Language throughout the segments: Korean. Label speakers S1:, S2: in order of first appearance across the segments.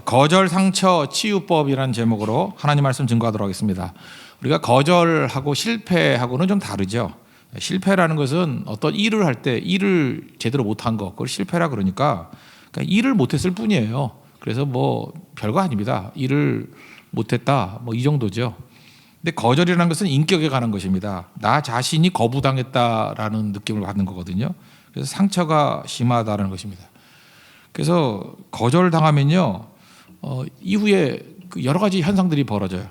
S1: 거절 상처 치유법이라는 제목으로 하나님 말씀 증거하도록 하겠습니다. 우리가 거절하고 실패하고는 좀 다르죠. 실패라는 것은 어떤 일을 할 때 일을 제대로 못한 거, 그걸 실패라 그러니까 일을 못했을 뿐이에요. 그래서 뭐 별거 아닙니다. 일을 못했다, 뭐 이 정도죠. 근데 거절이라는 것은 인격에 관한 것입니다. 나 자신이 거부당했다라는 느낌을 받는 거거든요. 그래서 상처가 심하다는 것입니다. 그래서 거절당하면요, 이후에 여러 가지 현상들이 벌어져요.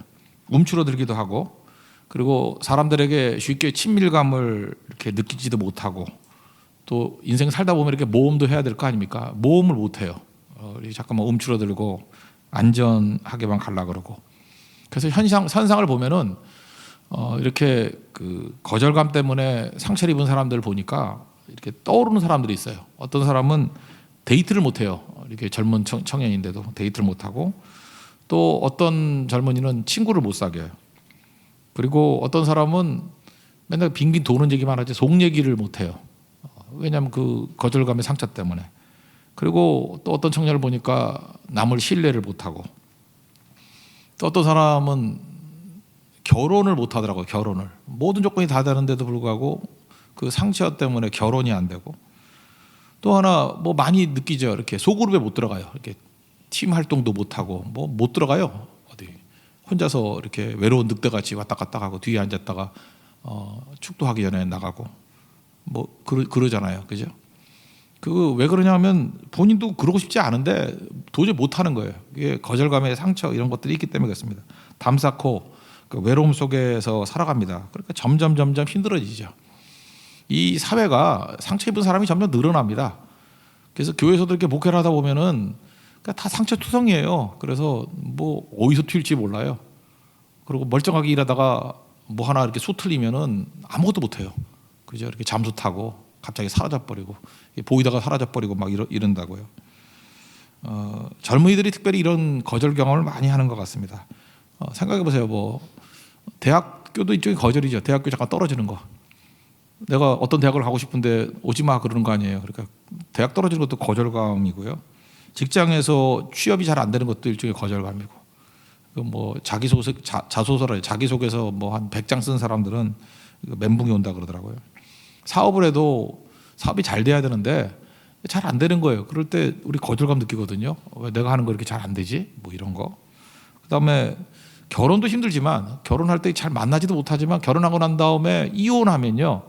S1: 움츠러들기도 하고, 그리고 사람들에게 쉽게 친밀감을 이렇게 느끼지도 못하고, 또 인생 살다 보면 이렇게 모험도 해야 될 거 아닙니까? 모험을 못 해요. 잠깐만 움츠러들고 안전하게만 가려 그러고. 그래서 현상을 보면은 이렇게 그 거절감 때문에 상처를 입은 사람들을 보니까 이렇게 떠오르는 사람들이 있어요. 어떤 사람은 데이트를 못 해요. 이렇게 젊은 청년인데도 데이트를 못 하고, 또 어떤 젊은이는 친구를 못 사귀어요. 그리고 어떤 사람은 맨날 빙빙 도는 얘기만 하지 속 얘기를 못 해요. 왜냐하면 그 거절감의 상처 때문에. 그리고 또 어떤 청년을 보니까 남을 신뢰를 못 하고, 또 어떤 사람은 결혼을 못 하더라고요. 결혼을 모든 조건이 다 되는데도 불구하고 그 상처 때문에 결혼이 안 되고, 또 하나 뭐 많이 느끼죠. 이렇게 소그룹에 못 들어가요. 이렇게 팀 활동도 못 하고 뭐 못 들어가요. 어디 혼자서 이렇게 외로운 늑대같이 왔다 갔다 하고 뒤에 앉았다가 축도하기 전에 나가고 뭐 그러잖아요. 그죠? 그 왜 그러냐면 본인도 그러고 싶지 않은데 도저히 못 하는 거예요. 이게 거절감의 상처 이런 것들이 있기 때문에 그렇습니다. 담 쌓고 그 외로움 속에서 살아갑니다. 그러니까 점점 힘들어지죠. 이 사회가 상처 입은 사람이 점점 늘어납니다. 그래서 교회에서도 이렇게 목회를 하다 보면은 다 상처 투성이에요. 그래서 뭐 어디서 튈지 몰라요. 그리고 멀쩡하게 일하다가 뭐 하나 이렇게 수틀리면은 아무것도 못해요. 그죠? 이렇게 잠수 타고 갑자기 사라져버리고 보이다가 사라져버리고 막 이런다고요. 젊은이들이 특별히 이런 거절 경험을 많이 하는 것 같습니다. 생각해 보세요. 뭐 대학교도 일종의 거절이죠. 대학교 잠깐 떨어지는 거. 내가 어떤 대학을 가고 싶은데 오지 마 그러는 거 아니에요. 그러니까 대학 떨어지는 것도 거절감이고요. 직장에서 취업이 잘 안 되는 것도 일종의 거절감이고, 뭐 자소서를 자기소개서 뭐 한 100장 쓴 사람들은 멘붕이 온다 그러더라고요. 사업을 해도 사업이 잘 돼야 되는데 잘 안 되는 거예요. 그럴 때 우리 거절감 느끼거든요. 왜 내가 하는 거 이렇게 잘 안 되지? 뭐 이런 거. 그다음에 결혼도 힘들지만 결혼할 때 잘 만나지도 못하지만 결혼하고 난 다음에 이혼하면요,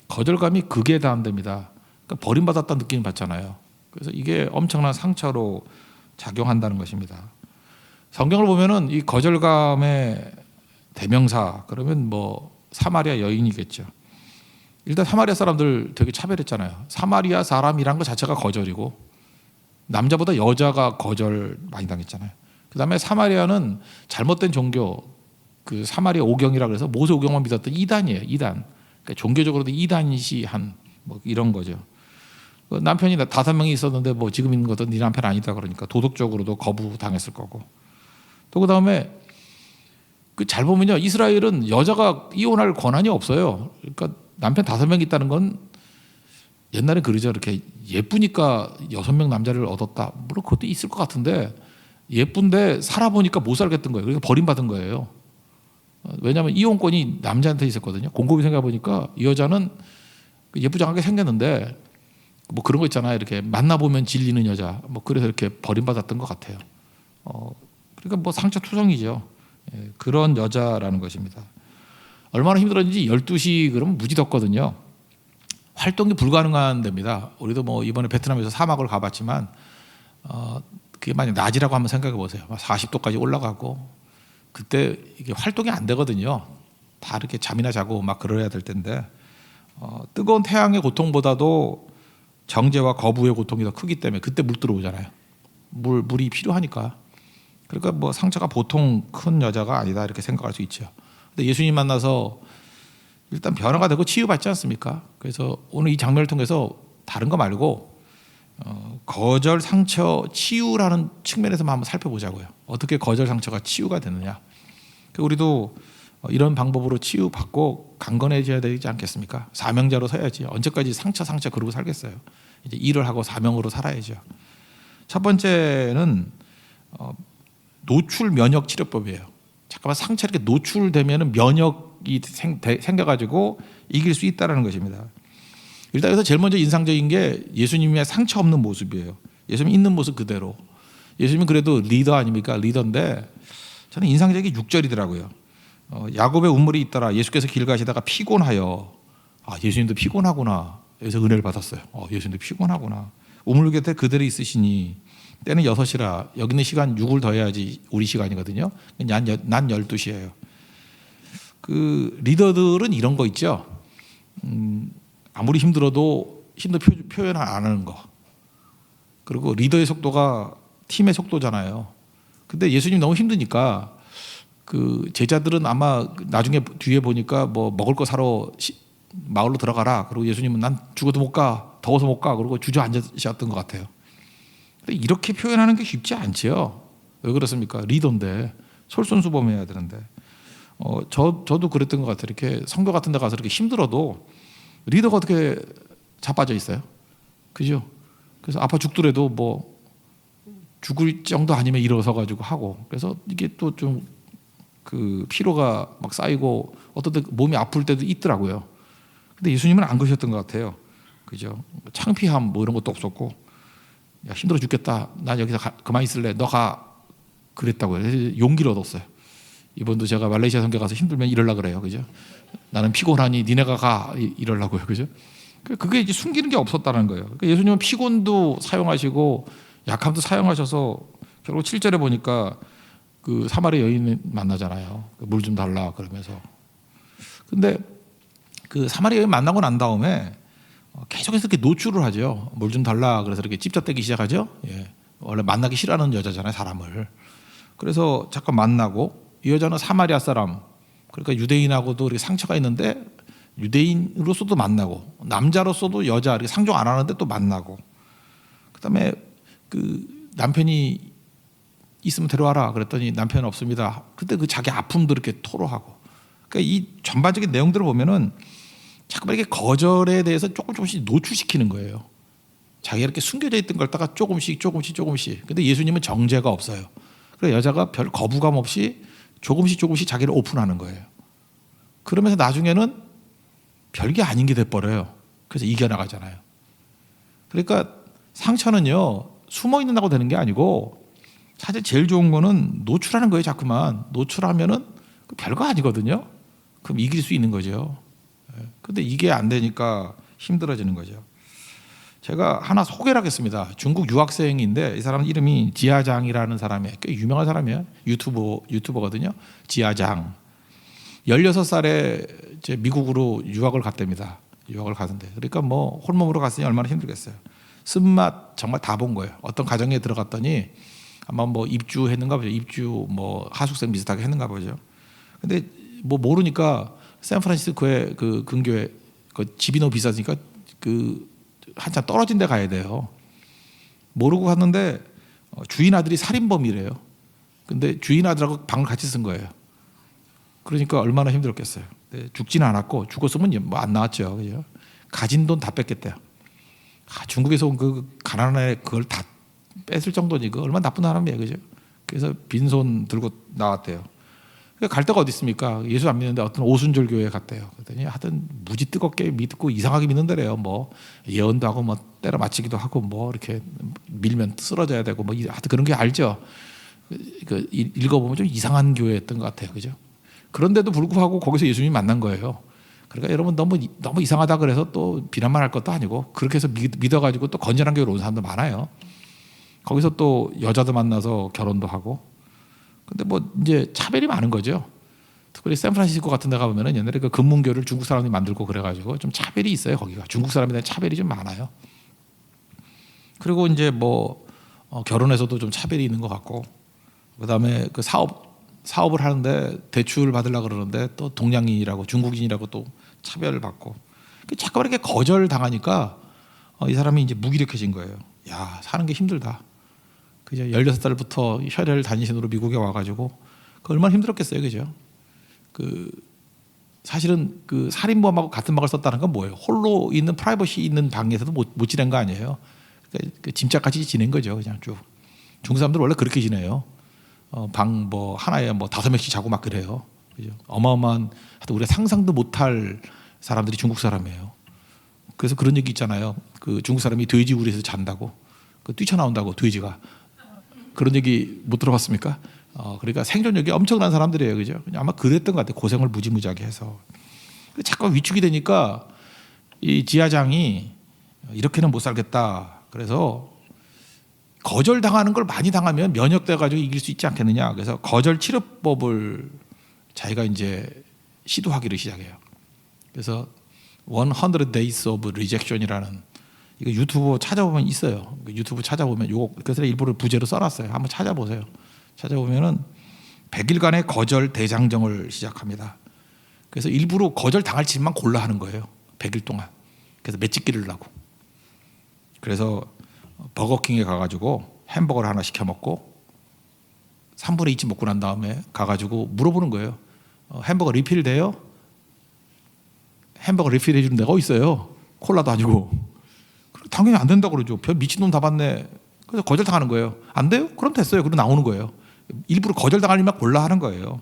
S1: 거절감이 극에 달합니다. 그러니까 버림받았다는 느낌을 받잖아요. 그래서 이게 엄청난 상처로 작용한다는 것입니다. 성경을 보면은 이 거절감의 대명사 그러면 뭐 사마리아 여인이겠죠. 일단 사마리아 사람들 되게 차별했잖아요. 사마리아 사람이란 것 자체가 거절이고 남자보다 여자가 거절 많이 당했잖아요. 그다음에 사마리아는 잘못된 종교, 그 사마리아 오경이라 그래서 모세 오경만 믿었던 이단이에요. 이단. 그러니까 종교적으로도 이단시한 뭐 이런 거죠. 남편이 5명이 있었는데 뭐 지금 있는 것도 네 남편 아니다 그러니까 도덕적으로도 거부당했을 거고. 또 그다음에 그 잘 보면요, 이스라엘은 여자가 이혼할 권한이 없어요. 그러니까 남편 5명 있다는 건 옛날에 그러죠. 이렇게 예쁘니까 6명 남자를 얻었다. 물론 그것도 있을 것 같은데 예쁜데 살아보니까 못 살겠던 거예요. 그러니까 버림받은 거예요. 왜냐하면 이혼권이 남자한테 있었거든요. 곰곰이 생각해 보니까 이 여자는 예쁘장하게 생겼는데 뭐 그런 거 있잖아요. 이렇게 만나보면 질리는 여자. 뭐 그래서 이렇게 버림받았던 것 같아요. 그러니까 뭐 상처 투성이죠. 그런 여자라는 것입니다. 얼마나 힘들었는지 12시 그러면 무지 덥거든요. 활동이 불가능한 데입니다. 우리도 뭐 이번에 베트남에서 사막을 가봤지만 그게 만약 낮이라고 한번 생각해 보세요. 40도까지 올라가고 그때 이게 활동이 안 되거든요. 다 이렇게 잠이나 자고 막 그러야 될 텐데 뜨거운 태양의 고통보다도 정죄와 거부의 고통이 더 크기 때문에 그때 물 들어오잖아요. 물이 필요하니까. 그러니까 뭐 상처가 보통 큰 여자가 아니다 이렇게 생각할 수 있죠. 근데 예수님 만나서 일단 변화가 되고 치유받지 않습니까? 그래서 오늘 이 장면을 통해서 다른 거 말고 거절 상처 치유라는 측면에서만 한번 살펴보자고요. 어떻게 거절 상처가 치유가 되느냐. 우리도 이런 방법으로 치유받고 강건해져야 되지 않겠습니까? 사명자로 서야지. 언제까지 상처 그러고 살겠어요. 이제 일을 하고 사명으로 살아야죠. 첫 번째는 노출 면역 치료법이에요. 잠깐만 상처 이렇게 노출되면은 면역이 생겨가지고 이길 수 있다라는 것입니다. 일단 여기서 제일 먼저 인상적인 게 예수님의 상처 없는 모습이에요. 예수님 있는 모습 그대로. 예수님은 그래도 리더 아닙니까? 리더인데 저는 인상적인 6절이더라고요. 야곱의 운물이 있더라. 예수께서 길 가시다가 피곤하여. 예수님도 피곤하구나. 여기서 은혜를 받았어요. 예수님도 피곤하구나. 우물 곁에 그대로 있으시니 때는 6이라 여기 있는 시간 6을 더해야지 우리 시간이거든요. 난 12시예요. 그 리더들은 이런 거 있죠. 아무리 힘들어도 힘도 표현 안 하는 거. 그리고 리더의 속도가 팀의 속도잖아요. 근데 예수님 너무 힘드니까 그 제자들은 아마 나중에 뒤에 보니까 뭐 먹을 거 사러 마을로 들어가라. 그리고 예수님은 난 죽어도 못 가. 더워서 못 가. 그러고 주저앉으셨던 것 같아요. 근데 이렇게 표현하는 게 쉽지 않지요. 왜 그렇습니까? 리더인데 솔선수범해야 되는데. 저도 그랬던 것 같아요. 이렇게 성교 같은 데 가서 이렇게 힘들어도 리더가 어떻게 자빠져 있어요? 그죠? 그래서 아파 죽더라도 뭐 죽을 정도 아니면 일어서 가지고 하고. 그래서 이게 또 좀 그 피로가 막 쌓이고 어떤 때 몸이 아플 때도 있더라고요. 근데 예수님은 안 그러셨던 것 같아요. 그죠? 창피함 뭐 이런 것도 없었고, 야 힘들어 죽겠다. 난 여기서 그만 있을래. 너 가. 그랬다고요. 용기를 얻었어요. 이번도 제가 말레이시아 선교 가서 힘들면 이러려 그래요. 그죠? 나는 피곤하니 니네가 가. 이러려고요. 그죠? 그게 이제 숨기는 게 없었다는 거예요. 그러니까 예수님은 피곤도 사용하시고 약함도 사용하셔서 결국 7절에 보니까 그 사마리아 여인 만나잖아요. 물 좀 달라 그러면서. 근데 그 사마리아 여인 만나고 난 다음에 계속해서 이렇게 노출을 하죠. 물 좀 달라 그래서 이렇게 찝쩍대기 시작하죠. 예. 원래 만나기 싫어하는 여자잖아요, 사람을. 그래서 잠깐 만나고 이 여자는 사마리아 사람, 그러니까 유대인하고도 이렇게 상처가 있는데 유대인으로서도 만나고 남자로서도 여자 이렇게 상종 안 하는데 또 만나고, 그다음에 그 남편이 있으면 데려와라 그랬더니 남편 없습니다. 그때 그 자기 아픔도 이렇게 토로하고. 그러니까 이 전반적인 내용들을 보면은 자꾸만 이렇게 거절에 대해서 조금씩 노출시키는 거예요. 자기가 이렇게 숨겨져 있던 걸 다가 조금씩. 근데 예수님은 정죄가 없어요. 그래서 여자가 별 거부감 없이 조금씩 자기를 오픈하는 거예요. 그러면서 나중에는 별게 아닌 게 돼버려요. 그래서 이겨나가잖아요. 그러니까 상처는요 숨어 있는다고 되는 게 아니고 사실 제일 좋은 거는 노출하는 거예요. 자꾸만 노출하면은 별거 아니거든요. 그럼 이길 수 있는 거죠. 근데 이게 안 되니까 힘들어지는 거죠. 제가 하나 소개를 하겠습니다. 중국 유학생인데 이 사람 이름이 지아장이라는 사람이에요. 꽤 유명한 사람이에요. 유튜버거든요. 지아장. 16살에 이제 미국으로 유학을 갔답니다. 유학을 가는데. 그러니까 뭐 홀몸으로 갔으니 얼마나 힘들겠어요. 쓴맛 정말 다 본 거예요. 어떤 가정에 들어갔더니 아마 뭐 입주했는가 보죠. 입주 뭐 하숙생 비슷하게 했는가 보죠. 근데 뭐 모르니까 샌프란시스코의 그 근교에 그 집이 너무 비싸니까 그 한참 떨어진 데 가야 돼요. 모르고 갔는데 주인 아들이 살인범이래요. 근데 주인 아들하고 방을 같이 쓴 거예요. 그러니까 얼마나 힘들었겠어요. 죽지는 않았고 죽었으면 뭐 안 나왔죠. 그죠? 가진 돈 다 뺏겠대요. 중국에서 온 그 가난한 애 그걸 다 뺏을 정도니 그 얼마나 나쁜 사람이에요. 그죠? 그래서 빈손 들고 나왔대요. 갈 데가 어디 있습니까? 예수 안 믿는데 어떤 오순절 교회에 갔대요. 그랬더니 하여튼 무지 뜨겁게 믿고 이상하게 믿는다래요. 뭐 예언도 하고 뭐 때려 맞히기도 하고 뭐 이렇게 밀면 쓰러져야 되고 뭐 하여튼 그런 게 알죠. 그 읽어보면 좀 이상한 교회였던 것 같아요. 그죠? 그런데도 불구하고 거기서 예수님 만난 거예요. 그러니까 여러분 너무 이상하다 그래서 또 비난만 할 것도 아니고 그렇게 해서 믿어가지고 또 건전한 교회로 온 사람도 많아요. 거기서 또 여자도 만나서 결혼도 하고. 근데 뭐 이제 차별이 많은 거죠. 특별히 샌프란시스코 같은 데 가보면은 옛날에 그 금문교를 중국 사람들이 만들고 그래가지고 좀 차별이 있어요. 거기가 중국 사람에 대한 차별이 좀 많아요. 그리고 이제 뭐 결혼에서도 좀 차별이 있는 것 같고, 그다음에 그 사업을 하는데 대출 받으려고 그러는데 또 동양인이라고 중국인이라고 또 차별을 받고, 자꾸 이렇게 거절 당하니까 이 사람이 이제 무기력해진 거예요. 야, 사는 게 힘들다. 그죠? 16살부터 혈혈 단신으로 미국에 와가지고 그 얼마나 힘들었겠어요, 그죠? 그 사실은 그 살인범하고 같은 방을 썼다는 건 뭐예요? 홀로 있는 프라이버시 있는 방에서도 못 지낸 거 아니에요? 그러니까 그 짐짝같이 지낸 거죠, 그냥 쭉. 중국 사람들 원래 그렇게 지내요. 방 뭐 하나에 뭐 5명씩 자고 막 그래요. 그죠? 어마어마한 하여튼 우리가 상상도 못할 사람들이 중국 사람이에요. 그래서 그런 얘기 있잖아요. 그 중국 사람이 돼지 우리에서 잔다고, 그 뛰쳐나온다고 돼지가. 그런 얘기 못 들어봤습니까? 그러니까 생존력이 엄청난 사람들이에요, 그죠? 아마 그랬던 것 같아요. 고생을 무지무지하게 해서. 자꾸 위축이 되니까 이 지하장이 이렇게는 못 살겠다. 그래서 거절당하는 걸 많이 당하면 면역돼 가지고 이길 수 있지 않겠느냐. 그래서 거절 치료법을 자기가 이제 시도하기를 시작해요. 그래서 100 Days of Rejection이라는, 이거 유튜브 찾아보면 있어요. 유튜브 찾아보면 요거, 그래서 일부러 부제로 써놨어요. 한번 찾아보세요. 찾아보면은 100일간의 거절 대장정을 시작합니다. 그래서 일부러 거절 당할 짓만 골라 하는 거예요. 100일 동안. 그래서 맷집 기르려고. 그래서 버거킹에 가가지고 햄버거를 하나 시켜 먹고 3분의 2쯤 먹고 난 다음에 가가지고 물어보는 거예요. 햄버거 리필 돼요? 햄버거 리필 해주는 데가 어디 있어요? 콜라도 아니고. 당연히 안 된다고 그러죠. 별 미친놈 다 봤네. 그래서 거절당하는 거예요. 안 돼요? 그럼 됐어요. 그리고 나오는 거예요. 일부러 거절당할 일만 골라 하는 거예요.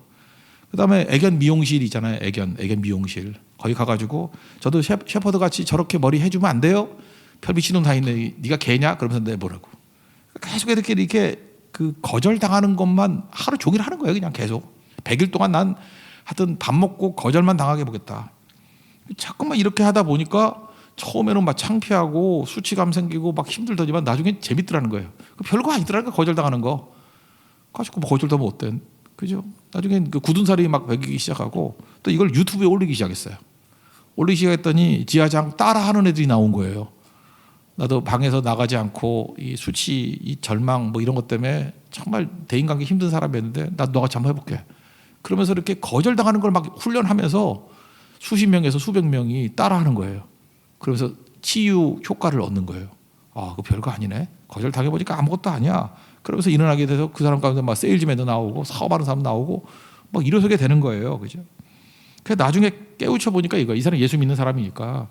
S1: 그다음에 애견 미용실 있잖아요. 애견 미용실. 거기 가가지고 저도 셰퍼드 같이 저렇게 머리 해주면 안 돼요? 별 미친놈 다 있네. 네가 개냐? 그러면서 내보라고. 계속 이렇게 그 거절당하는 것만 하루 종일 하는 거예요. 그냥 계속. 100일 동안 난 하여튼 밥 먹고 거절만 당하게 해보겠다. 자꾸만 이렇게 하다 보니까 처음에는 막 창피하고 수치감 생기고 막 힘들더니만 나중에 재밌더라는 거예요. 별거 아니더라니까 거절당하는 거. 가지고 뭐 거절당하면 어때? 그죠? 나중엔 그 굳은 살이 막 배기기 시작하고 또 이걸 유튜브에 올리기 시작했어요. 올리기 시작했더니 지하장 따라하는 애들이 나온 거예요. 나도 방에서 나가지 않고 이 수치, 이 절망 뭐 이런 것 때문에 정말 대인관계 힘든 사람이었는데 나도 너같이 한번 해볼게. 그러면서 이렇게 거절당하는 걸 막 훈련하면서 수십 명에서 수백 명이 따라하는 거예요. 그러면서 치유 효과를 얻는 거예요. 아, 그 별거 아니네. 거절 당해보니까 아무것도 아니야. 그러면서 일어나게 돼서 그 사람 가운데 막 세일즈맨도 나오고 사업하는 사람 나오고 막 이러게 되는 거예요. 그죠? 그래서 나중에 깨우쳐 보니까 이 사람 예수 믿는 사람이니까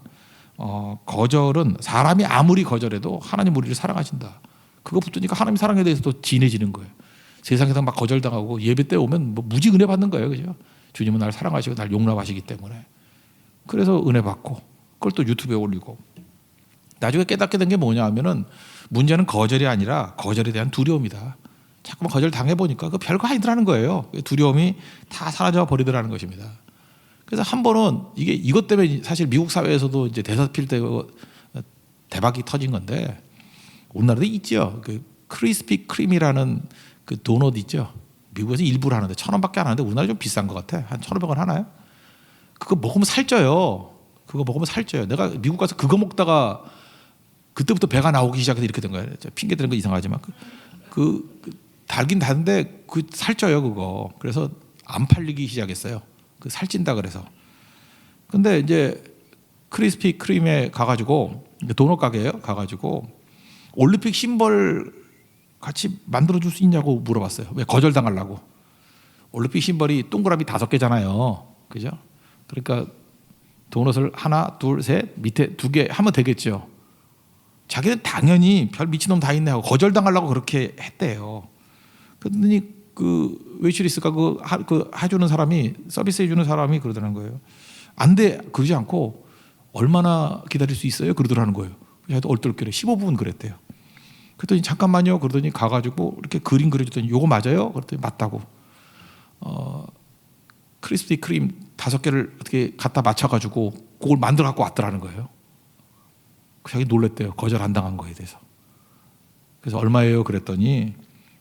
S1: 거절은 사람이 아무리 거절해도 하나님 우리를 사랑하신다. 그거 붙으니까 하나님 사랑에 대해서 또 진해지는 거예요. 세상에서 막 거절당하고 예배 때 오면 뭐 무지 은혜 받는 거예요. 그죠? 주님은 날 사랑하시고 날 용납하시기 때문에. 그래서 은혜 받고 그걸 또 유튜브에 올리고. 나중에 깨닫게 된 게 뭐냐 하면은 문제는 거절이 아니라 거절에 대한 두려움이다. 자꾸만 거절 당해보니까 그 별거 아니더라는 거예요. 두려움이 다 사라져 버리더라는 것입니다. 그래서 한 번은 이것 때문에 사실 미국 사회에서도 이제 대서필 때 대박이 터진 건데 우리나라도 있죠. 그 크리스피 크림이라는 그 도넛 있죠. 미국에서 일부러 하는데 1,000원밖에 안 하는데 우리나라 좀 비싼 것 같아. 한 1,500원 하나요? 그거 먹으면 살쪄요. 내가 미국 가서 그거 먹다가 그때부터 배가 나오기 시작해서 이렇게 된 거예요. 핑계 대는 거 이상하지만 달긴 다는데 그 살쪄요 그거. 그래서 안 팔리기 시작했어요. 그 살찐다 그래서. 근데 이제 크리스피 크림에 가가지고 도넛 가게예요. 가가지고 올림픽 심벌 같이 만들어 줄 수 있냐고 물어봤어요. 왜 거절 당하려고. 올림픽 심벌이 동그라미 5개잖아요. 그죠? 그러니까 도넛을 하나, 둘, 셋 밑에 2개 하면 되겠죠. 자기는 당연히 별 미친놈 다 있네 하고 거절당하려고 그렇게 했대요. 그랬더니 그 웨이트리스가 그 해주는 사람이 서비스 해주는 사람이 그러더라는 거예요. 안 돼 그러지 않고 얼마나 기다릴 수 있어요? 그러더라는 거예요. 하여튼 얼떨결에 15분 그랬대요. 그랬더니 잠깐만요. 그러더니 가가지고 이렇게 그림 그려줬더니 요거 맞아요? 그랬더니 맞다고. 크리스피 크림 5개를 어떻게 갖다 맞춰가지고 그걸 만들어 갖고 왔더라는 거예요. 자기 놀랬대요. 거절 안 당한 거에 대해서. 그래서 얼마예요? 그랬더니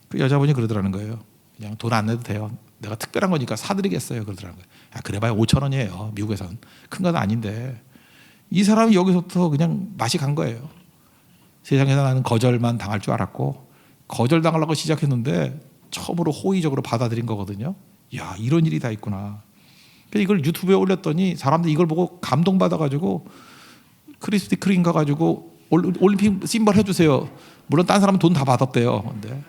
S1: 그 여자분이 그러더라는 거예요. 그냥 돈 안 내도 돼요. 내가 특별한 거니까 사드리겠어요. 그러더라는 거예요. 야, 그래봐야 5,000원이에요. 미국에서는. 큰 건 아닌데. 이 사람이 여기서부터 그냥 맛이 간 거예요. 세상에서 나는 거절만 당할 줄 알았고 거절 당하려고 시작했는데 처음으로 호의적으로 받아들인 거거든요. 야, 이런 일이 다 있구나. 그래서 이걸 유튜브에 올렸더니 사람들이 이걸 보고 감동받아가지고 크리스피 크림 가가지고 올림픽 심벌 해주세요. 물론 딴 사람은 돈 다 받았대요. 근데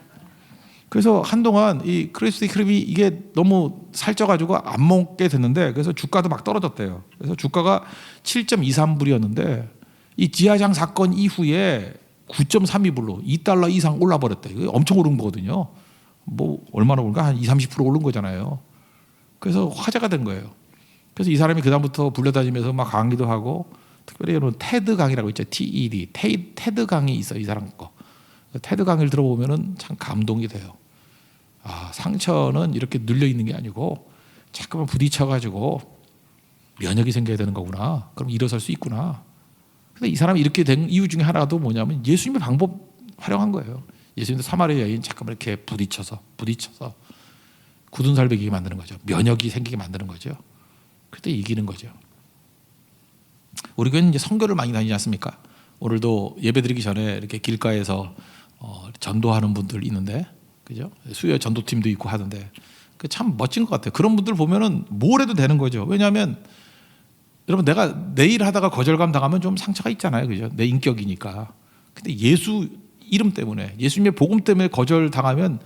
S1: 그래서 한동안 이 크리스피 크림이 이게 너무 살쪄가지고 안 먹게 됐는데 그래서 주가도 막 떨어졌대요. 그래서 주가가 7.23불이었는데 이 지하장 사건 이후에 9.32불로 $2 이상 올라버렸다. 이거 엄청 오른 거거든요. 뭐 얼마나 오른가? 한 20-30% 오른 거잖아요. 그래서 화제가 된 거예요. 그래서 이 사람이 그다음부터 불려다니면서 막 강의도 하고, 특별히 여러분 테드 강의라고 있죠. TED. 테드 강의 있어요. 이 사람 거. 테드 강의를 들어보면은 참 감동이 돼요. 아, 상처는 이렇게 눌려 있는 게 아니고 자꾸만 부딪혀가지고 면역이 생겨야 되는 거구나. 그럼 일어설 수 있구나. 근데 이 사람이 이렇게 된 이유 중에 하나도 뭐냐면 예수님의 방법 활용한 거예요. 예수님도 사마리아 여인 잠깐만 이렇게 부딪혀서 굳은 살 베기게 만드는 거죠. 면역이 생기게 만드는 거죠. 그때 이기는 거죠. 우리 교회는 이제 선교를 많이 다니지 않습니까? 오늘도 예배드리기 전에 이렇게 길가에서 전도하는 분들 있는데, 그죠? 수요 전도팀도 있고 하던데, 그 참 멋진 것 같아요. 그런 분들 보면은 뭘 해도 되는 거죠. 왜냐하면 여러분, 내가 내일 하다가 거절감 당하면 좀 상처가 있잖아요, 그죠? 내 인격이니까. 근데 예수 이름 때문에, 예수님의 복음 때문에 거절 당하면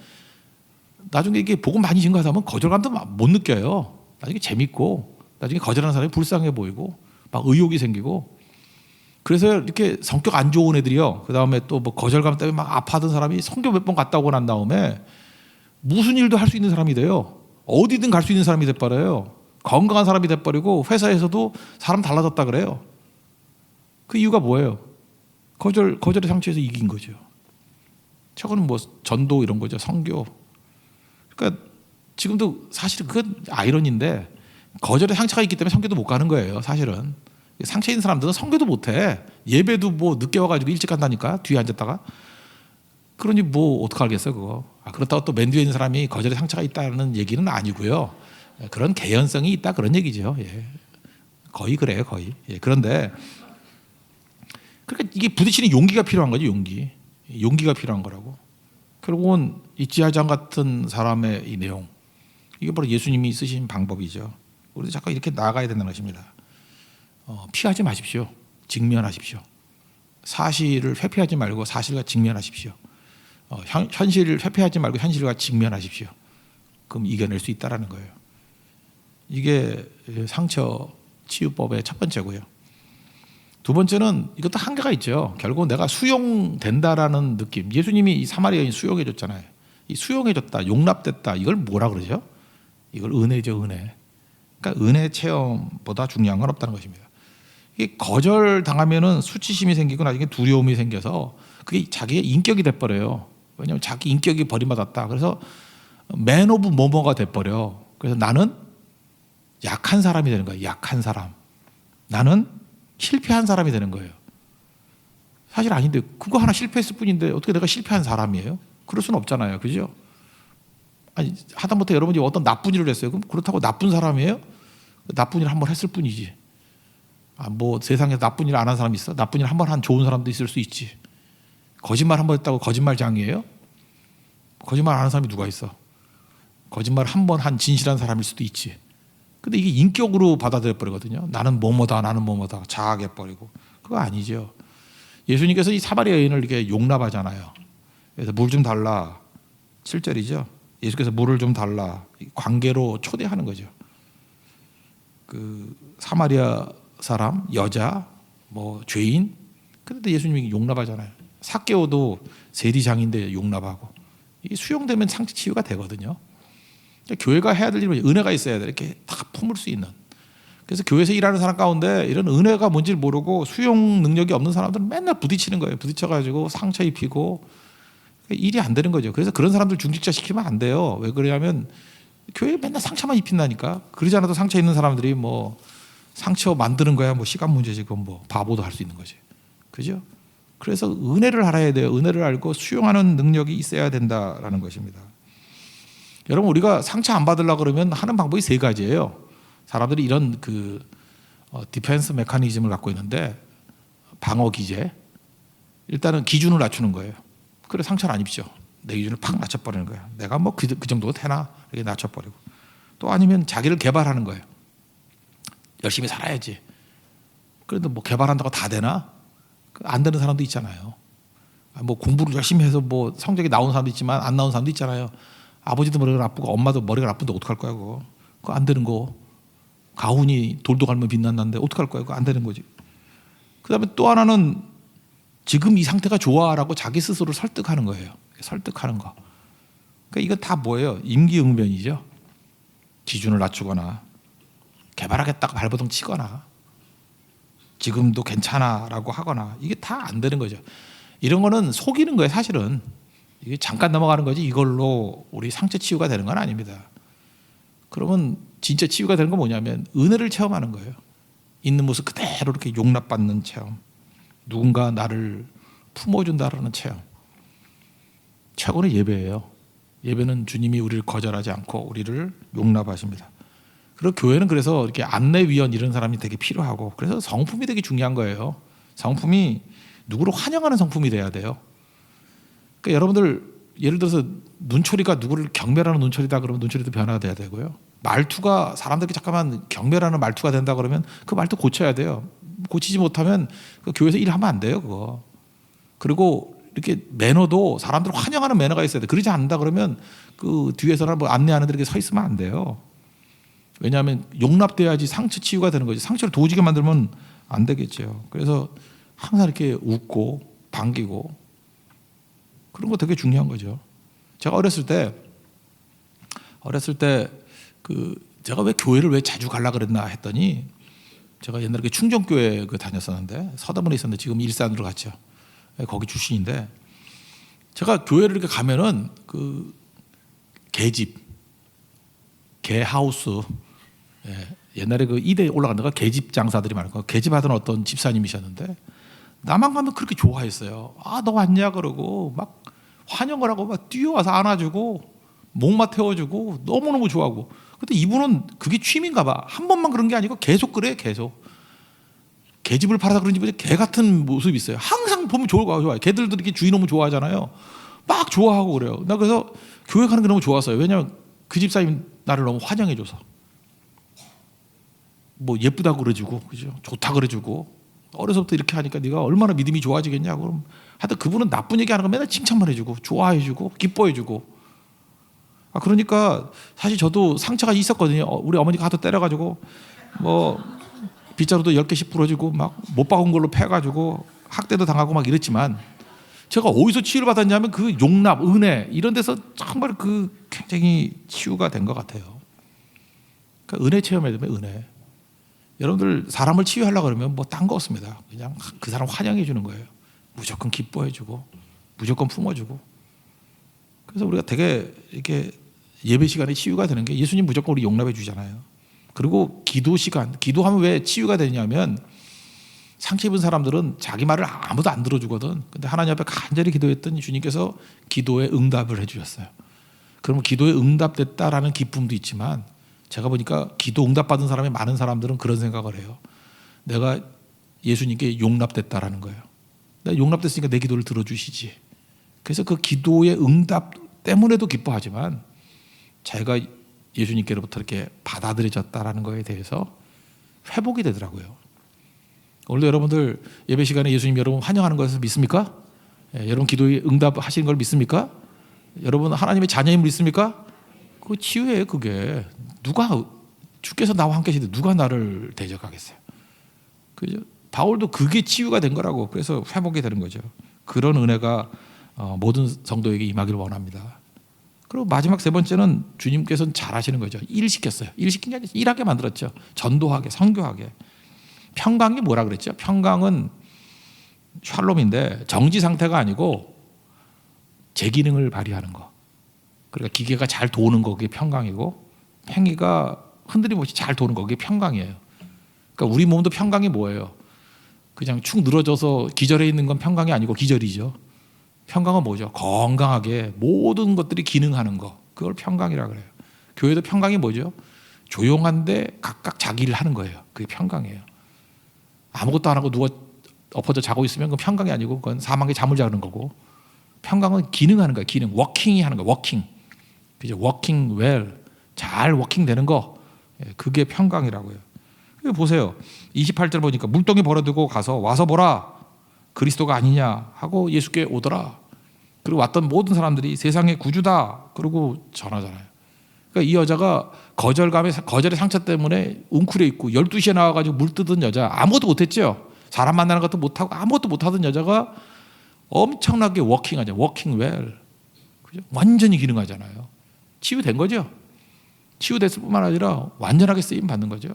S1: 나중에 이게 복음 많이 증거하다 보면 거절감도 못 느껴요. 나중에 재밌고, 나중에 거절하는 사람이 불쌍해 보이고, 막 의욕이 생기고. 그래서 이렇게 성격 안 좋은 애들이요, 그 다음에 또 뭐 거절감 때문에 막 아파하던 사람이 선교 몇 번 갔다 오고 난 다음에 무슨 일도 할 수 있는 사람이 돼요. 어디든 갈 수 있는 사람이 돼버려요. 건강한 사람이 돼버리고 회사에서도 사람 달라졌다 그래요. 그 이유가 뭐예요? 거절의 상처에서 이긴 거죠. 저거는 뭐 전도 이런 거죠. 선교. 그러니까 지금도 사실은 그건 아이러니인데, 거절의 상처가 있기 때문에 선교도 못 가는 거예요. 사실은 상처 있는 사람들은 선교도 못해. 예배도 뭐 늦게 와가지고 일찍 간다니까, 뒤에 앉았다가. 그러니 뭐 어떡하겠어요 그거. 그렇다고 또 맨 뒤에 있는 사람이 거절의 상처가 있다는 얘기는 아니고요. 그런 개연성이 있다 그런 얘기죠. 예. 거의 그래요, 거의. 예. 그런데 그러니까 이게 부딪히는 용기가 필요한 거죠. 용기가 필요한 거라고. 결국은 이 지하장 같은 사람의 이 내용, 이게 바로 예수님이 쓰신 방법이죠. 우리도 자꾸 이렇게 나아가야 된다는 것입니다. 피하지 마십시오. 직면하십시오. 사실을 회피하지 말고 사실과 직면하십시오. 현실을 회피하지 말고 현실과 직면하십시오. 그럼 이겨낼 수 있다라는 거예요. 이게 상처 치유법의 첫 번째고요. 두 번째는 이것도 한계가 있죠. 결국 내가 수용된다라는 느낌. 예수님이 이 사마리아 여인 수용해 줬잖아요. 이 수용해 줬다, 용납됐다, 이걸 뭐라 그러죠? 이걸 은혜죠, 은혜. 그러니까 은혜 체험보다 중요한 건 없다는 것입니다. 이게 거절 당하면은 수치심이 생기고 나중에 두려움이 생겨서 그게 자기의 인격이 돼버려요. 왜냐하면 자기 인격이 버림받았다. 그래서 맨 오브 뭐뭐가 돼버려. 그래서 나는 약한 사람이 되는 거예요. 약한 사람. 나는 실패한 사람이 되는 거예요. 사실 아닌데, 그거 하나 실패했을 뿐인데 어떻게 내가 실패한 사람이에요? 그럴 수는 없잖아요, 그죠? 아니, 하다못해 여러분이 어떤 나쁜 일을 했어요. 그럼 그렇다고 나쁜 사람이에요? 나쁜 일 한 번 했을 뿐이지. 뭐 세상에 나쁜 일 안 한 사람이 있어? 나쁜 일 한 번 한 좋은 사람도 있을 수 있지. 거짓말 한 번 했다고 거짓말장이에요? 거짓말 안 하는 사람이 누가 있어? 거짓말 한 번 한 진실한 사람일 수도 있지. 근데 이게 인격으로 받아들여 버리거든요. 나는 뭐뭐다, 나는 뭐뭐다, 자학해 버리고. 그거 아니죠. 예수님께서 이 사마리아 여인을 이렇게 용납하잖아요. 그래서 물 좀 달라. 7절이죠. 예수께서 물을 좀 달라. 관계로 초대하는 거죠. 그 사마리아 사람, 여자, 뭐 죄인. 그런데 예수님이 용납하잖아요. 삭개오도 세리장인데 용납하고. 이게 수용되면 상처 치유가 되거든요. 교회가 해야 될 일은 은혜가 있어야 돼. 이렇게 다 품을 수 있는. 그래서 교회에서 일하는 사람 가운데 이런 은혜가 뭔지를 모르고 수용 능력이 없는 사람들은 맨날 부딪히는 거예요. 부딪혀가지고 상처 입히고 일이 안 되는 거죠. 그래서 그런 사람들 중직자 시키면 안 돼요. 왜 그러냐면 교회에 맨날 상처만 입힌다니까. 그러지 않아도 상처 있는 사람들이 뭐 상처 만드는 거야 뭐 시간 문제지. 그건 뭐 바보도 할 수 있는 거지. 그죠? 그래서 은혜를 알아야 돼요. 은혜를 알고 수용하는 능력이 있어야 된다라는 것입니다. 여러분, 우리가 상처 안 받으려고 그러면 하는 방법이 세 가지예요. 사람들이 이런 디펜스 메커니즘을 갖고 있는데, 방어 기제. 일단은 기준을 낮추는 거예요. 그래, 상처를 안 입죠. 내 기준을 팍 낮춰버리는 거예요. 내가 뭐 그 정도가 되나? 이렇게 낮춰버리고. 또 아니면 자기를 개발하는 거예요. 열심히 살아야지. 그런데 뭐 개발한다고 다 되나? 안 되는 사람도 있잖아요. 뭐 공부를 열심히 해서 뭐 성적이 나온 사람도 있지만 안 나온 사람도 있잖아요. 아버지도 머리가 나쁘고 엄마도 머리가 나쁜데 어떡할 거야 그거. 그거 안 되는 거. 가훈이 돌도 갈면 빛난다는데 어떡할 거야. 그거 안 되는 거지. 그 다음에 또 하나는 지금 이 상태가 좋아라고 자기 스스로를 설득하는 거예요. 설득하는 거. 그러니까 이건 다 뭐예요? 임기응변이죠. 기준을 낮추거나 개발하겠다고 발버둥 치거나 지금도 괜찮아라고 하거나 이게 다 안 되는 거죠. 이런 거는 속이는 거예요. 사실은 이게 잠깐 넘어가는 거지 이걸로 우리 상처 치유가 되는 건 아닙니다. 그러면 진짜 치유가 되는 건 뭐냐면 은혜를 체험하는 거예요. 있는 모습 그대로 이렇게 용납받는 체험, 누군가 나를 품어준다라는 체험. 최고는 예배예요. 예배는 주님이 우리를 거절하지 않고 우리를 용납하십니다. 그리고 교회는 그래서 이렇게 안내위원 이런 사람이 되게 필요하고, 그래서 성품이 되게 중요한 거예요. 성품이 누구를 환영하는 성품이 돼야 돼요. 그러니까 여러분들 예를 들어서 눈초리가 누구를 경멸하는 눈초리다 그러면 눈초리도 변화가 돼야 되고요. 말투가 사람들에게 잠깐만 경멸하는 말투가 된다 그러면 그 말투 고쳐야 돼요. 고치지 못하면 그 교회에서 일하면 안 돼요, 그거. 그리고 이렇게 매너도 사람들을 환영하는 매너가 있어야 돼. 그러지 않는다 그러면 그 뒤에서나 뭐 안내하는 데에게 서 있으면 안 돼요. 왜냐하면 용납돼야지 상처 치유가 되는 거지. 상처를 도지게 만들면 안 되겠죠. 그래서 항상 이렇게 웃고 반기고 그런 거 되게 중요한 거죠. 제가 어렸을 때 제가 왜 교회를 왜 자주 가려고 그랬나 했더니, 제가 옛날에 충정교회 다녔었는데 서대문에 있었는데 지금 일산으로 갔죠. 거기 출신인데, 제가 교회를 이렇게 가면은 그 개집, 개하우스, 옛날에 그 이대 올라간 데가 개집 장사들이 많고 개집 하던 어떤 집사님이셨는데 나만 가면 그렇게 좋아했어요. 아, 너 왔냐 그러고 막 환영을 하고 막 뛰어와서 안아주고 목마 태워주고 너무너무 좋아하고. 근데 이분은 그게 취미인가 봐. 한 번만 그런 게 아니고 계속 그래. 계속 개집을 팔아서 그런지 모르지 개 같은 모습이 있어요. 항상 보면 좋아요. 개들도 이렇게 주인 너무 좋아하잖아요. 막 좋아하고 그래요. 나 그래서 교회 가는 게 너무 좋았어요. 왜냐하면 그 집사님이 나를 너무 환영해줘서, 뭐 예쁘다고 그래주고, 그죠? 좋다 그래주고. 어려서부터 이렇게 하니까 네가 얼마나 믿음이 좋아지겠냐고. 그럼 하여튼 그분은 나쁜 얘기 하는 거 맨날 칭찬만 해주고 좋아해주고 기뻐해주고. 그러니까 사실 저도 상처가 있었거든요. 우리 어머니가 하도 때려가지고 뭐 빗자루도 10개씩 부러지고 막 못 박은 걸로 패가지고 학대도 당하고 막 이랬지만, 제가 어디서 치유를 받았냐면 그 용납, 은혜 이런 데서 정말 그 굉장히 치유가 된 것 같아요. 그러니까 은혜 체험해야 되면 은혜. 여러분들 사람을 치유하려고 그러면 뭐 딴 거 없습니다. 그냥 그 사람 환영해 주는 거예요. 무조건 기뻐해 주고 무조건 품어주고. 그래서 우리가 되게 이렇게 예배 시간에 치유가 되는 게, 예수님 무조건 우리 용납해 주잖아요. 그리고 기도 시간, 기도하면 왜 치유가 되냐면, 상처 입은 사람들은 자기 말을 아무도 안 들어주거든. 근데 하나님 앞에 간절히 기도했더니 주님께서 기도에 응답을 해 주셨어요. 그러면 기도에 응답됐다라는 기쁨도 있지만, 제가 보니까 기도 응답받은 사람이 많은 사람들은 그런 생각을 해요. 내가 예수님께 용납됐다라는 거예요. 내가 용납됐으니까 내 기도를 들어주시지. 그래서 그 기도의 응답 때문에도 기뻐하지만, 자기가 예수님께로부터 이렇게 받아들여졌다라는 거에 대해서 회복이 되더라고요. 오늘도 여러분들 예배 시간에 예수님 여러분 환영하는 것을 믿습니까? 여러분 기도에 응답하시는 걸 믿습니까? 여러분 하나님의 자녀임을 믿습니까? 그 치유예요. 그게 누가, 주께서 나와 함께 하시는데 누가 나를 대적하겠어요? 그죠? 바울도 그게 치유가 된 거라고. 그래서 회복이 되는 거죠. 그런 은혜가 모든 성도에게 임하기를 원합니다. 그리고 마지막 세 번째는 주님께서는 잘하시는 거죠. 일 시켰어요. 일 시킨 게 아니라 일하게 만들었죠. 전도하게, 선교하게. 평강이 뭐라 그랬죠? 평강은 샬롬인데 정지 상태가 아니고 제 기능을 발휘하는 거. 그러니까 기계가 잘 도는 거, 그게 평강이고, 팽이가 흔들림 없이 잘 도는 거, 그게 평강이에요. 그러니까 우리 몸도 평강이 뭐예요? 그냥 축 늘어져서 기절해 있는 건 평강이 아니고 기절이죠. 평강은 뭐죠? 건강하게 모든 것들이 기능하는 거, 그걸 평강이라고 그래요. 교회도 평강이 뭐죠? 조용한데 각각 자기 일을 하는 거예요. 그게 평강이에요. 아무것도 안 하고 누가 엎어져 자고 있으면 그건 평강이 아니고 그건 사망의 잠을 자는 거고, 평강은 기능하는 거예요. 기능, 워킹이 하는 거예요. 워킹, 그죠? 워킹 웰, 잘 워킹 되는 거, 그게 평강이라고요. 보세요. 28절 보니까 물동이 버려두고 가서 와서 보라, 그리스도가 아니냐 하고 예수께 오더라. 그리고 왔던 모든 사람들이 세상의 구주다 그러고 전하잖아요. 그러니까 이 여자가 거절의 상처 때문에 웅크려 있고 12시에 나와가지고 물 뜯은 여자, 아무것도 못했죠. 사람 만나는 것도 못하고 아무것도 못하던 여자가 엄청나게 워킹하죠. 워킹 웰. 그죠? 완전히 기능하잖아요. 치유된 거죠. 치유됐을 뿐만 아니라 완전하게 쓰임 받는 거죠.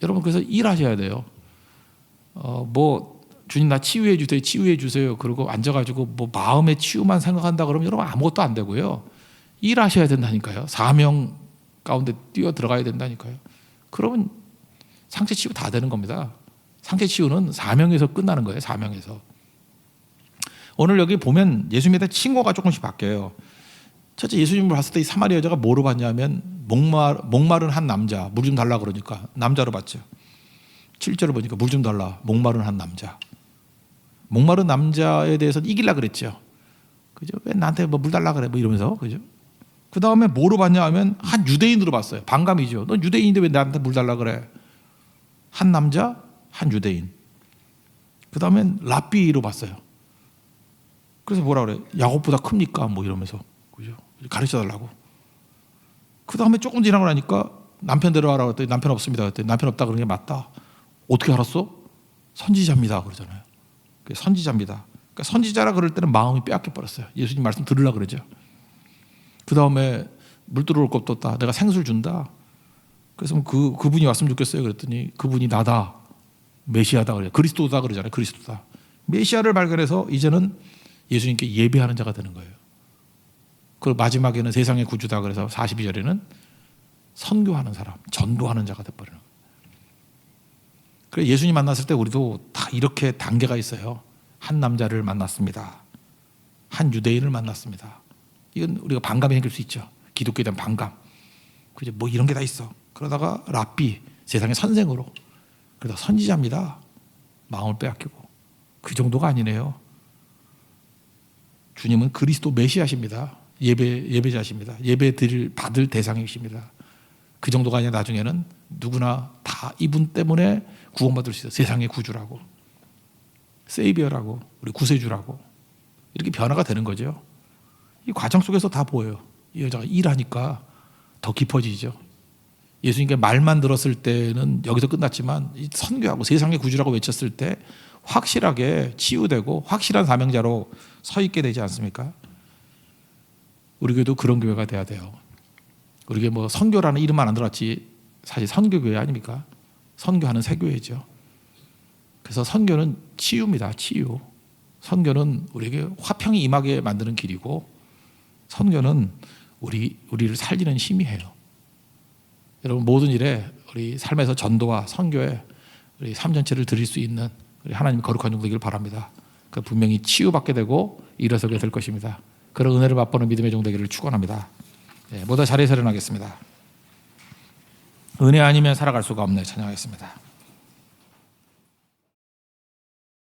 S1: 여러분 그래서 일하셔야 돼요. 뭐 주님 나 치유해 주세요. 치유해 주세요. 그러고 앉아가지고 뭐 마음의 치유만 생각한다 그러면 여러분 아무것도 안 되고요. 일하셔야 된다니까요. 사명 가운데 뛰어 들어가야 된다니까요. 그러면 상체 치유 다 되는 겁니다. 상체 치유는 사명에서 끝나는 거예요. 사명에서. 오늘 여기 보면 예수님에 칭호가 조금씩 바뀌어요. 첫째, 예수님을 봤을 때 이 사마리아 여자가 뭐로 봤냐면 목마른 한 남자, 물 좀 달라 그러니까 남자로 봤죠. 7절을 보니까 물 좀 달라, 목마른 한 남자. 목마른 남자에 대해서는 이길라 그랬죠. 그죠? 왜 나한테 뭐 물 달라 그래? 뭐 이러면서. 그죠? 그 다음에 뭐로 봤냐 하면 한 유대인으로 봤어요. 반감이죠. 넌 유대인인데 왜 나한테 물 달라 그래? 한 남자, 한 유대인. 그 다음엔 랍비로 봤어요. 그래서 뭐라 그래? 야곱보다 큽니까? 뭐 이러면서. 그죠? 가르쳐 달라고. 그 다음에 조금 지나고 나니까 남편 데려와라 그랬더니 남편 없습니다. 그랬더니 남편 없다 그러는 게 맞다. 어떻게 알았어? 선지자입니다. 그러잖아요. 선지자입니다. 그러니까 선지자라 그럴 때는 마음이 빼앗겨 버렸어요. 예수님 말씀 들으려고 그러죠. 그 다음에 물 들어올 것도 없다. 내가 생수를 준다. 그래서 그분이 왔으면 좋겠어요. 그랬더니 그분이 나다. 메시아다 그래요. 그리스도다 그러잖아요. 그리스도다. 메시아를 발견해서 이제는 예수님께 예배하는 자가 되는 거예요. 그 마지막에는 세상의 구주다 그래서 42절에는 선교하는 사람, 전도하는 자가 돼버리는 거예요. 그래서 예수님 만났을 때 우리도 다 이렇게 단계가 있어요. 한 남자를 만났습니다. 한 유대인을 만났습니다. 이건 우리가 반감이 생길 수 있죠. 기독교에 대한 반감. 그죠? 뭐 이런 게 다 있어. 그러다가 랍비, 세상의 선생으로. 그러다가 선지자입니다. 마음을 빼앗기고. 그 정도가 아니네요. 주님은 그리스도 메시아십니다. 예배자십니다. 예배 받을 대상이십니다. 그 정도가 아니라 나중에는 누구나 다 이분 때문에 구원받을 수 있어요. 세상의 구주라고, 세이비어라고, 우리 구세주라고 이렇게 변화가 되는 거죠. 이 과정 속에서 다 보여요. 이 여자가 일하니까 더 깊어지죠. 예수님께 말만 들었을 때는 여기서 끝났지만 선교하고 세상의 구주라고 외쳤을 때 확실하게 치유되고 확실한 사명자로 서 있게 되지 않습니까? 우리 교회도 그런 교회가 돼야 돼요. 우리 교회 뭐 선교라는 이름만 안 들었지 사실 선교교회 아닙니까? 선교하는 새교회죠. 그래서 선교는 치유입니다. 치유. 선교는 우리에게 화평이 임하게 만드는 길이고 선교는 우리를 살리는 힘이에요. 여러분 모든 일에 우리 삶에서 전도와 선교에 우리 삶 전체를 드릴 수 있는 우리 하나님 거룩한 종 되기를 바랍니다. 그 분명히 치유받게 되고 일어서게 될 것입니다. 그런 은혜를 맛보는 믿음의 종 되기를 축원합니다. 모두 자리에서 일어나겠습니다. 은혜 아니면 살아갈 수가 없네 찬양하겠습니다.